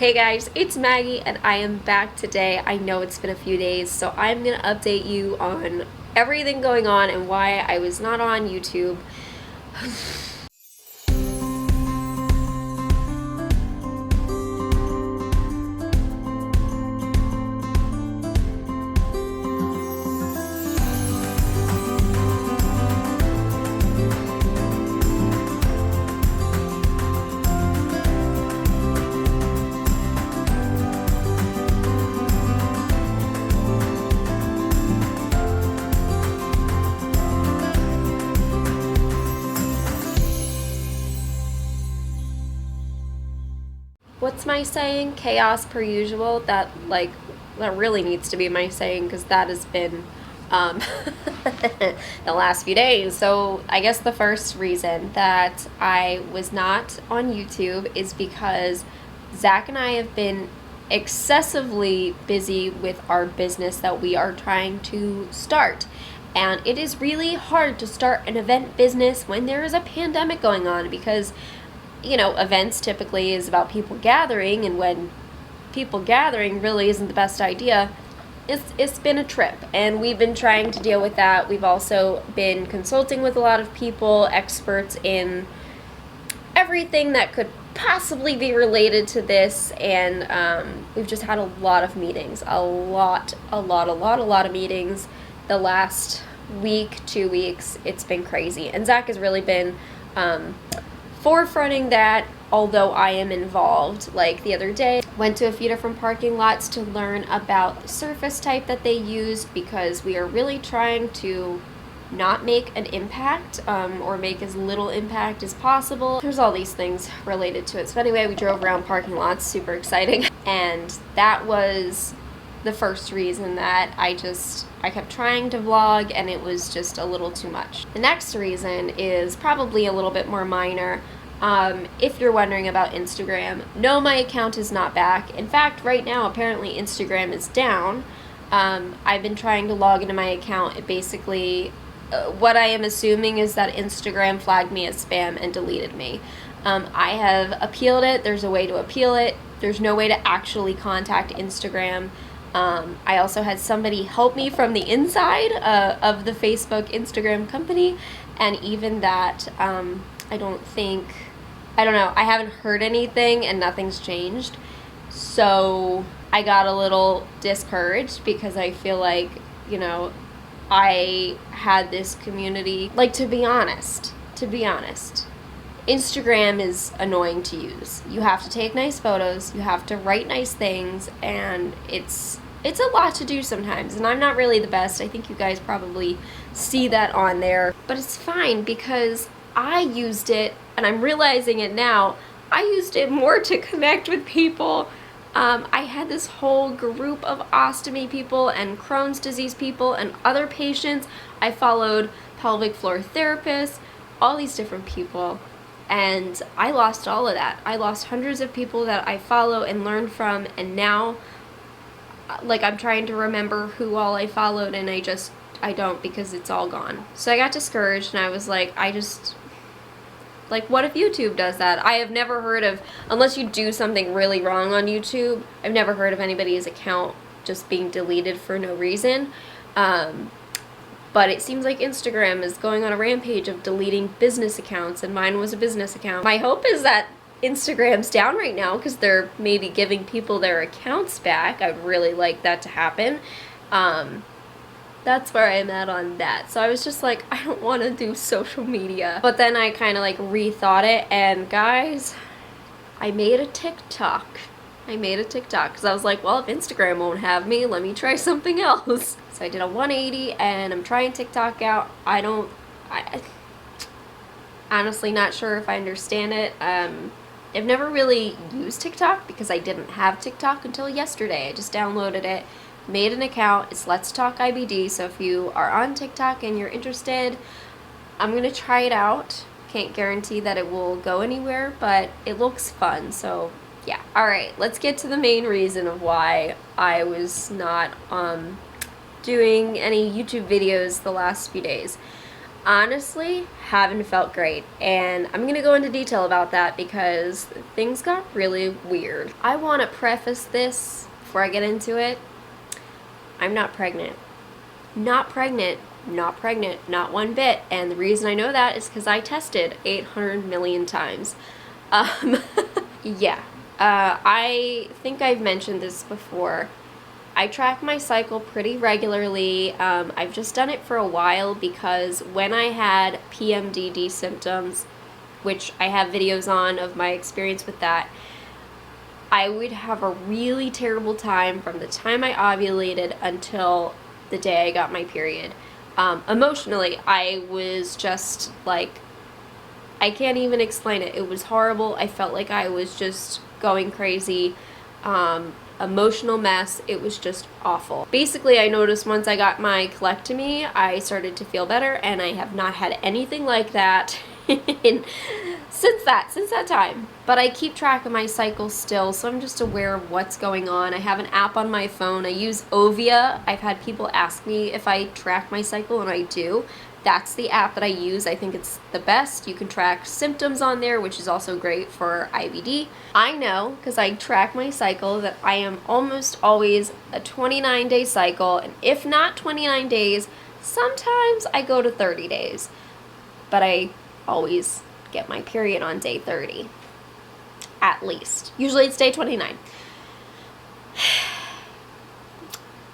Hey guys, it's Maggie and I am back today. I know it's been a few days, so I'm going to update you on everything going on and why I was not on YouTube. What's my saying? Chaos per usual. That really needs to be my saying because that has been the last few days. So I guess the first reason that I was not on YouTube is because Zach and I have been excessively busy with our business that we are trying to start. And it is really hard to start an event business when there is a pandemic going on because events typically is about people gathering, and when people gathering really isn't the best idea, it's been a trip, and we've been trying to deal with that. We've also been consulting with a lot of people, experts in everything that could possibly be related to this, and we've just had a lot of meetings, a lot of meetings the last week, 2 weeks. It's been crazy, and Zach has really been forefronting that, although I am involved. Like the other day, went to a few different parking lots to learn about the surface type that they use because we are really trying to not make an impact or make as little impact as possible. There's all these things related to it. So anyway, we drove around parking lots, super exciting. And that was the first reason that I kept trying to vlog and it was just a little too much. The next reason is probably a little bit more minor. If you're wondering about Instagram, no, my account is not back. In fact, right now, apparently Instagram is down. I've been trying to log into my account. It basically, what I am assuming is that Instagram flagged me as spam and deleted me. I have appealed it. There's a way to appeal it. There's no way to actually contact Instagram. I also had somebody help me from the inside of the Facebook Instagram company, and even that, I don't know, I haven't heard anything and nothing's changed. So I got a little discouraged because I feel like, I had this community. Like, to be honest, Instagram is annoying to use. You have to take nice photos, you have to write nice things, and it's a lot to do sometimes, and I'm not really the best. I think you guys probably see that on there, but it's fine because I used it, and I'm realizing it now, I used it more to connect with people. I had this whole group of ostomy people and Crohn's disease people and other patients. I followed pelvic floor therapists, all these different people. And I lost all of that. I lost hundreds of people that I follow and learn from, and now, I'm trying to remember who all I followed, and I don't, because it's all gone. So I got discouraged, and I was like, what if YouTube does that? I have never heard of, unless you do something really wrong on YouTube, I've never heard of anybody's account just being deleted for no reason. But it seems like Instagram is going on a rampage of deleting business accounts, and mine was a business account. My hope is that Instagram's down right now because they're maybe giving people their accounts back. I'd really like that to happen. That's where I'm at on that. So I was just like, I don't want to do social media. But then I kind of rethought it, and guys, I made a TikTok. Because I was like, well, if Instagram won't have me, let me try something else. So I did a 180 and I'm trying TikTok out. I honestly not sure if I understand it. I've never really used TikTok because I didn't have TikTok until yesterday. I just downloaded it, made an account. It's LetsTalkIBD. So if you are on TikTok and you're interested, I'm going to try it out. Can't guarantee that it will go anywhere, but it looks fun. So yeah. All right, let's get to the main reason of why I was not doing any YouTube videos the last few days. Honestly, haven't felt great, and I'm gonna go into detail about that because things got really weird. I want to preface this before I get into it. I'm not pregnant. Not pregnant. Not pregnant. Not one bit. And the reason I know that is because I tested 800 million times. Yeah. I think I've mentioned this before. I track my cycle pretty regularly. I've just done it for a while because when I had PMDD symptoms, which I have videos on of my experience with that, I would have a really terrible time from the time I ovulated until the day I got my period. Emotionally, I was just like, I can't even explain it. It was horrible. I felt like I was just going crazy. Emotional mess. It was just awful. Basically, I noticed once I got my colectomy, I started to feel better, and I have not had anything like that since that time. But I keep track of my cycle still, so I'm just aware of what's going on. I have an app on my phone. I use Ovia. I've had people ask me if I track my cycle, and I do. That's the app that I use. I think it's the best. You can track symptoms on there, which is also great for IBD. I know, because I track my cycle, that I am almost always a 29-day cycle, and if not 29 days, sometimes I go to 30 days. But I always get my period on day 30, at least. Usually it's day 29.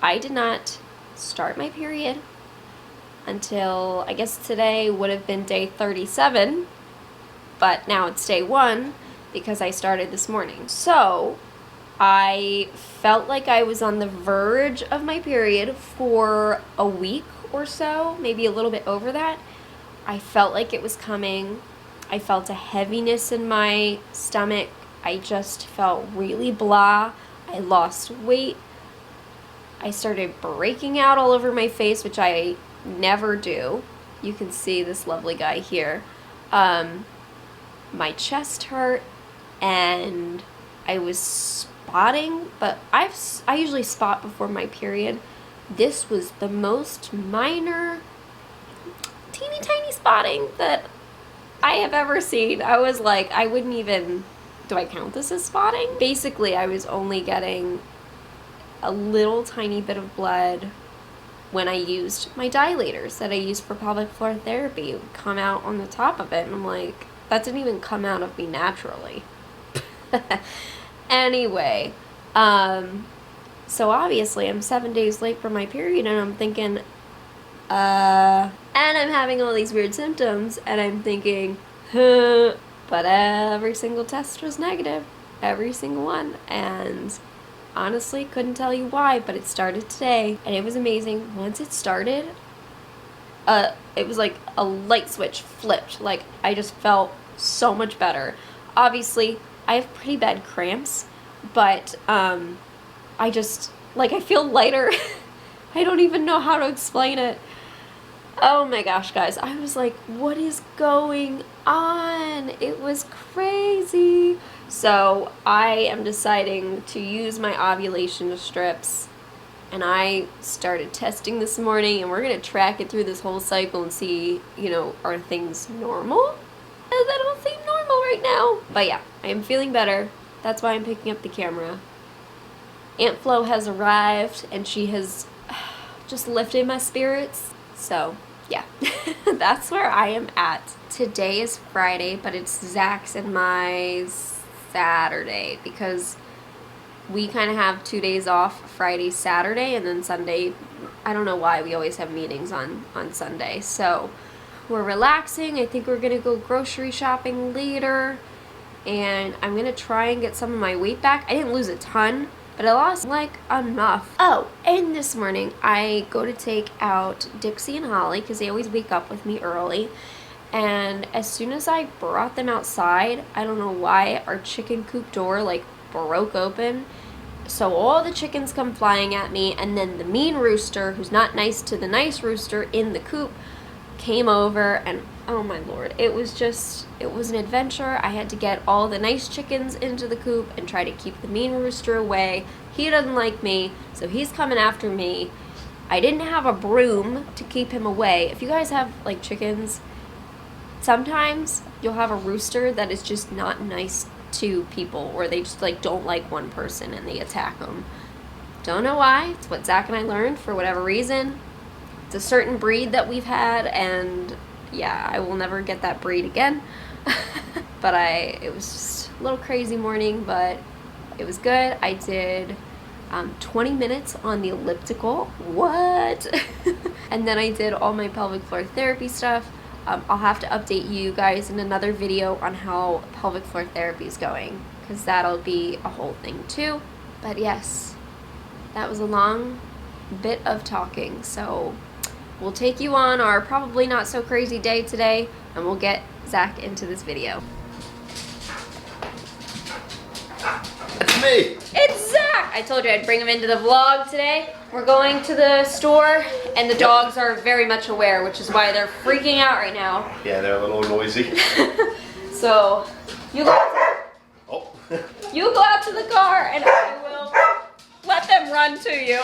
I did not start my period until, I guess today would have been day 37, but now it's day 1 because I started this morning. So I felt like I was on the verge of my period for a week or so, maybe a little bit over that. I felt like it was coming. I felt a heaviness in my stomach. I just felt really blah. I lost weight. I started breaking out all over my face, which I never do. You can see this lovely guy here. My chest hurt, and I was spotting, but I usually spot before my period. This was the most minor, teeny tiny spotting that I have ever seen. I was like, I wouldn't even, do I count this as spotting? Basically, I was only getting a little tiny bit of blood when I used my dilators that I used for pelvic floor therapy. It would come out on the top of it, and I'm like, that didn't even come out of me naturally. Anyway, so obviously I'm 7 days late for my period, and I'm thinking, and I'm having all these weird symptoms, and I'm thinking, huh, but every single test was negative, every single one, and honestly, couldn't tell you why, but it started today, and it was amazing. Once it started, it was like a light switch flipped. Like, I just felt so much better. Obviously, I have pretty bad cramps, but I just, like, I feel lighter. I don't even know how to explain it. Oh my gosh, guys. I was like, what is going on? It was crazy. So I am deciding to use my ovulation strips, and I started testing this morning, and we're going to track it through this whole cycle and see, you know, are things normal? They don't seem normal right now. But yeah, I am feeling better. That's why I'm picking up the camera. Aunt Flo has arrived, and she has just lifted my spirits. So yeah, that's where I am at. Today is Friday, but it's Zach's and my Saturday, because we kind of have 2 days off, Friday, Saturday, and then Sunday. I don't know why we always have meetings on Sunday. So we're relaxing. I think we're gonna go grocery shopping later, and I'm gonna try and get some of my weight back. I didn't lose a ton, but I lost like enough. Oh, and this morning I go to take out Dixie and Holly because they always wake up with me early. And as soon as I brought them outside, I don't know why, our chicken coop door like broke open. So all the chickens come flying at me, and then the mean rooster, who's not nice to the nice rooster in the coop, came over, and oh my lord, it was an adventure. I had to get all the nice chickens into the coop and try to keep the mean rooster away. He doesn't like me, so he's coming after me. I didn't have a broom to keep him away. If you guys have like chickens, sometimes you'll have a rooster that is just not nice to people, or they just like don't like one person and they attack them. Don't know why. It's what Zach and I learned for whatever reason. It's a certain breed that we've had, and yeah, I will never get that breed again. But it was just a little crazy morning, but it was good. I did 20 minutes on the elliptical. What? And then I did all my pelvic floor therapy stuff. I'll have to update you guys in another video on how pelvic floor therapy is going, because that'll be a whole thing too. But yes, that was a long bit of talking, so we'll take you on our probably not so crazy day today, and we'll get Zach into this video. It's me! It's Zach! I told you I'd bring him into the vlog today. We're going to the store, and the dogs are very much aware, which is why they're freaking out right now. Yeah, they're a little noisy. So, you go out to the car, and I will let them run to you.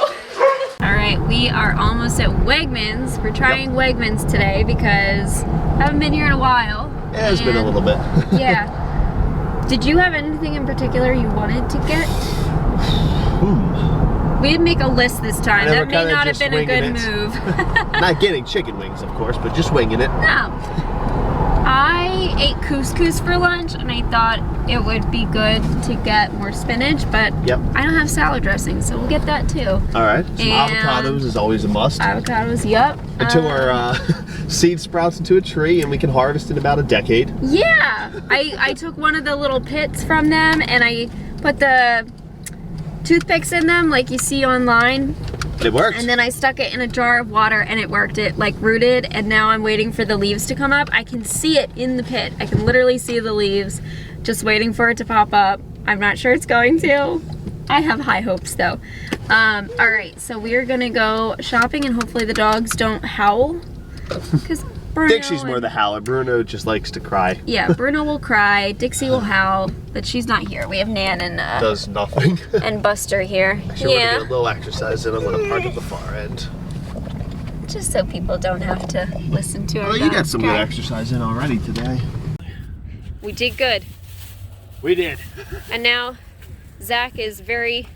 Alright, we are almost at Wegmans. We're trying Wegmans today because I haven't been here in a while. Yeah, it's been a little bit. Yeah. Did you have anything in particular you wanted to get? We didn't make a list this time. That may not have been a good move. Not getting chicken wings, of course, but just winging it. No. I ate couscous for lunch, and I thought it would be good to get more spinach, but I don't have salad dressing, so we'll get that too. All right. Some avocados is always a must. Avocados, yep. Until our seed sprouts into a tree, and we can harvest in about a decade. Yeah. I took one of the little pits from them, and I put the toothpicks in them like you see online. It worked. And then I stuck it in a jar of water, and it worked. It like rooted, and now I'm waiting for the leaves to come up. I can see it in the pit. I can literally see the leaves, just waiting for it to pop up. I'm not sure it's going to. I have high hopes though. All right, so we're gonna go shopping, and hopefully the dogs don't howl, because Dixie's more the howler. Bruno just likes to cry. Yeah, Bruno will cry. Dixie will howl, but she's not here. We have Nan and does nothing. And Buster here. Actually, we're gonna get a little exercise in. I'm gonna park at the far end. Just so people don't have to listen to our Well, you got some good exercise in already today. We did good. We did. And now Zach is very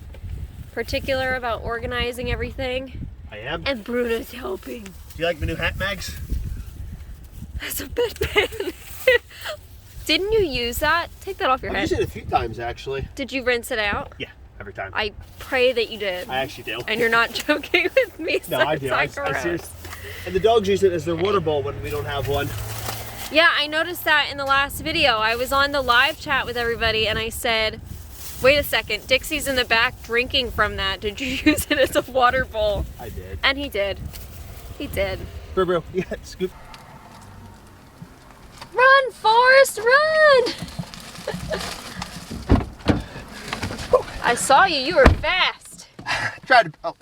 particular about organizing everything. I am. And Bruno's helping. Do you like my new hat, Mags? That's a bit bad. Didn't you use that? Take that off your head. I've used it a few times, actually. Did you rinse it out? Yeah, every time. I pray that you did. I actually do. And you're not joking with me. No, I do. I seriously. And the dogs use it as their water bowl when we don't have one. Yeah, I noticed that in the last video. I was on the live chat with everybody, and I said, wait a second, Dixie's in the back drinking from that. Did you use it as a water bowl? I did. And he did. He did. Bro, yeah, scoop. Run, Forrest, run! I saw you. You were fast. Tried to. Oh,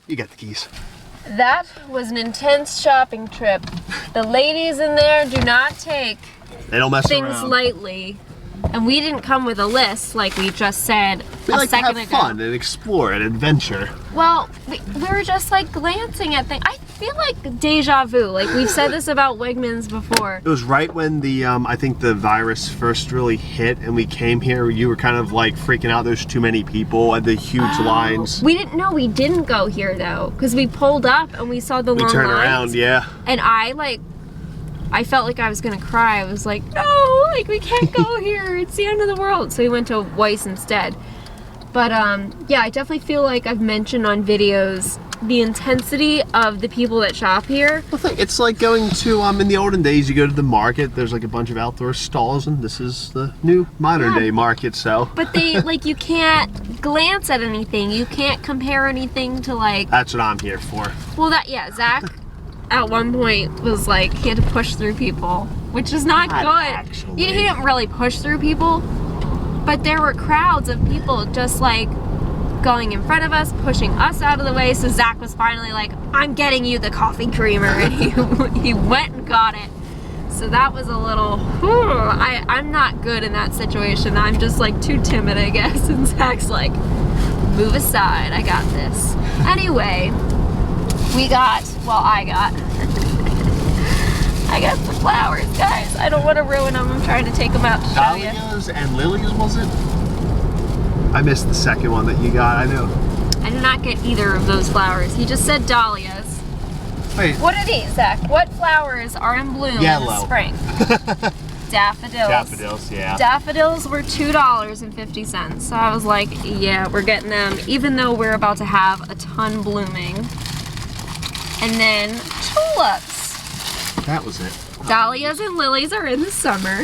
you got the keys. That was an intense shopping trip. The ladies in there do not take They don't mess things around. lightly. And we didn't come with a list like we just said We a like second to have ago. fun and explore and adventure. Well, we were just like glancing at things. I feel like deja vu. Like we've said this about Wegmans before. It was right when the I think the virus first really hit, and we came here. You were kind of like freaking out. There's too many people and the huge lines. We didn't know. We didn't go here though, because we pulled up and we saw the long lines. We turned around, yeah. And I felt like I was gonna cry. I was like, no, like we can't go here. It's the end of the world. So we went to Weiss instead. But yeah, I definitely feel like I've mentioned on videos the intensity of the people that shop here. It's like going to in the olden days, you go to the market. There's like a bunch of outdoor stalls, and this is the new modern day market. So. But they like you can't glance at anything. You can't compare anything to like. That's what I'm here for. Well, Zach. At one point was like he had to push through people, which is not good. Actually. He didn't really push through people, but there were crowds of people just like going in front of us, pushing us out of the way. So Zach was finally like, I'm getting you the coffee creamer, and he went and got it. So that was a little, I'm not good in that situation. I'm just like too timid, I guess. And Zach's like, move aside, I got this. Anyway, We got, well, I got the flowers, guys. I don't want to ruin them. I'm trying to take them out to show you. Dahlias and lilies, was it? I missed the second one that you got, I know. I did not get either of those flowers. He just said dahlias. Wait. What are these, Zach? What flowers are in bloom in the spring? Daffodils. Daffodils, yeah. Daffodils were $2.50. So I was like, yeah, we're getting them, even though we're about to have a ton blooming. And then tulips. That was it. Dahlias and lilies are in the summer.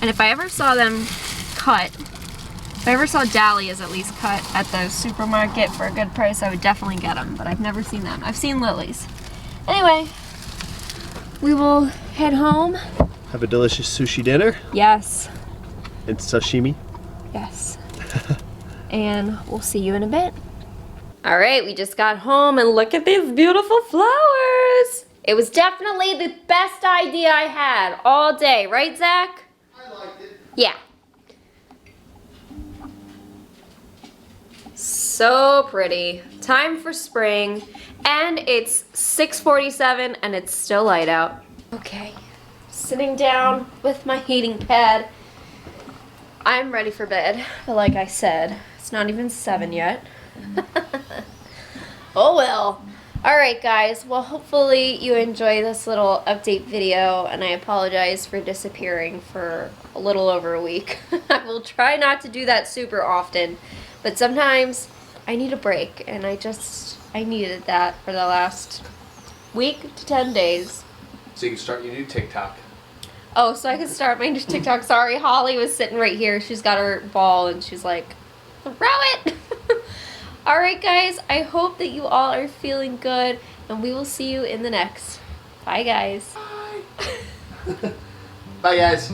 And if I ever saw them cut, if I ever saw dahlias at least cut at the supermarket for a good price, I would definitely get them. But I've never seen them. I've seen lilies. Anyway, we will head home. Have a delicious sushi dinner. Yes. And sashimi. Yes. And we'll see you in a bit. All right, we just got home and look at these beautiful flowers. It was definitely the best idea I had all day, right, Zach? I liked it. Yeah. So pretty. Time for spring, and it's 6:47 and it's still light out. Okay, sitting down with my heating pad. I'm ready for bed, but like I said, it's not even 7 yet. Oh well. Alright guys, well hopefully you enjoy this little update video, and I apologize for disappearing for a little over a week. I will try not to do that super often, but sometimes I need a break, and I needed that for the last week to 10 days. So you can start your new TikTok. Oh, so I can start my new TikTok. Sorry, Holly was sitting right here. She's got her ball, and she's like, throw it! Alright guys, I hope that you all are feeling good, and we will see you in the next. Bye guys. Bye. Bye guys.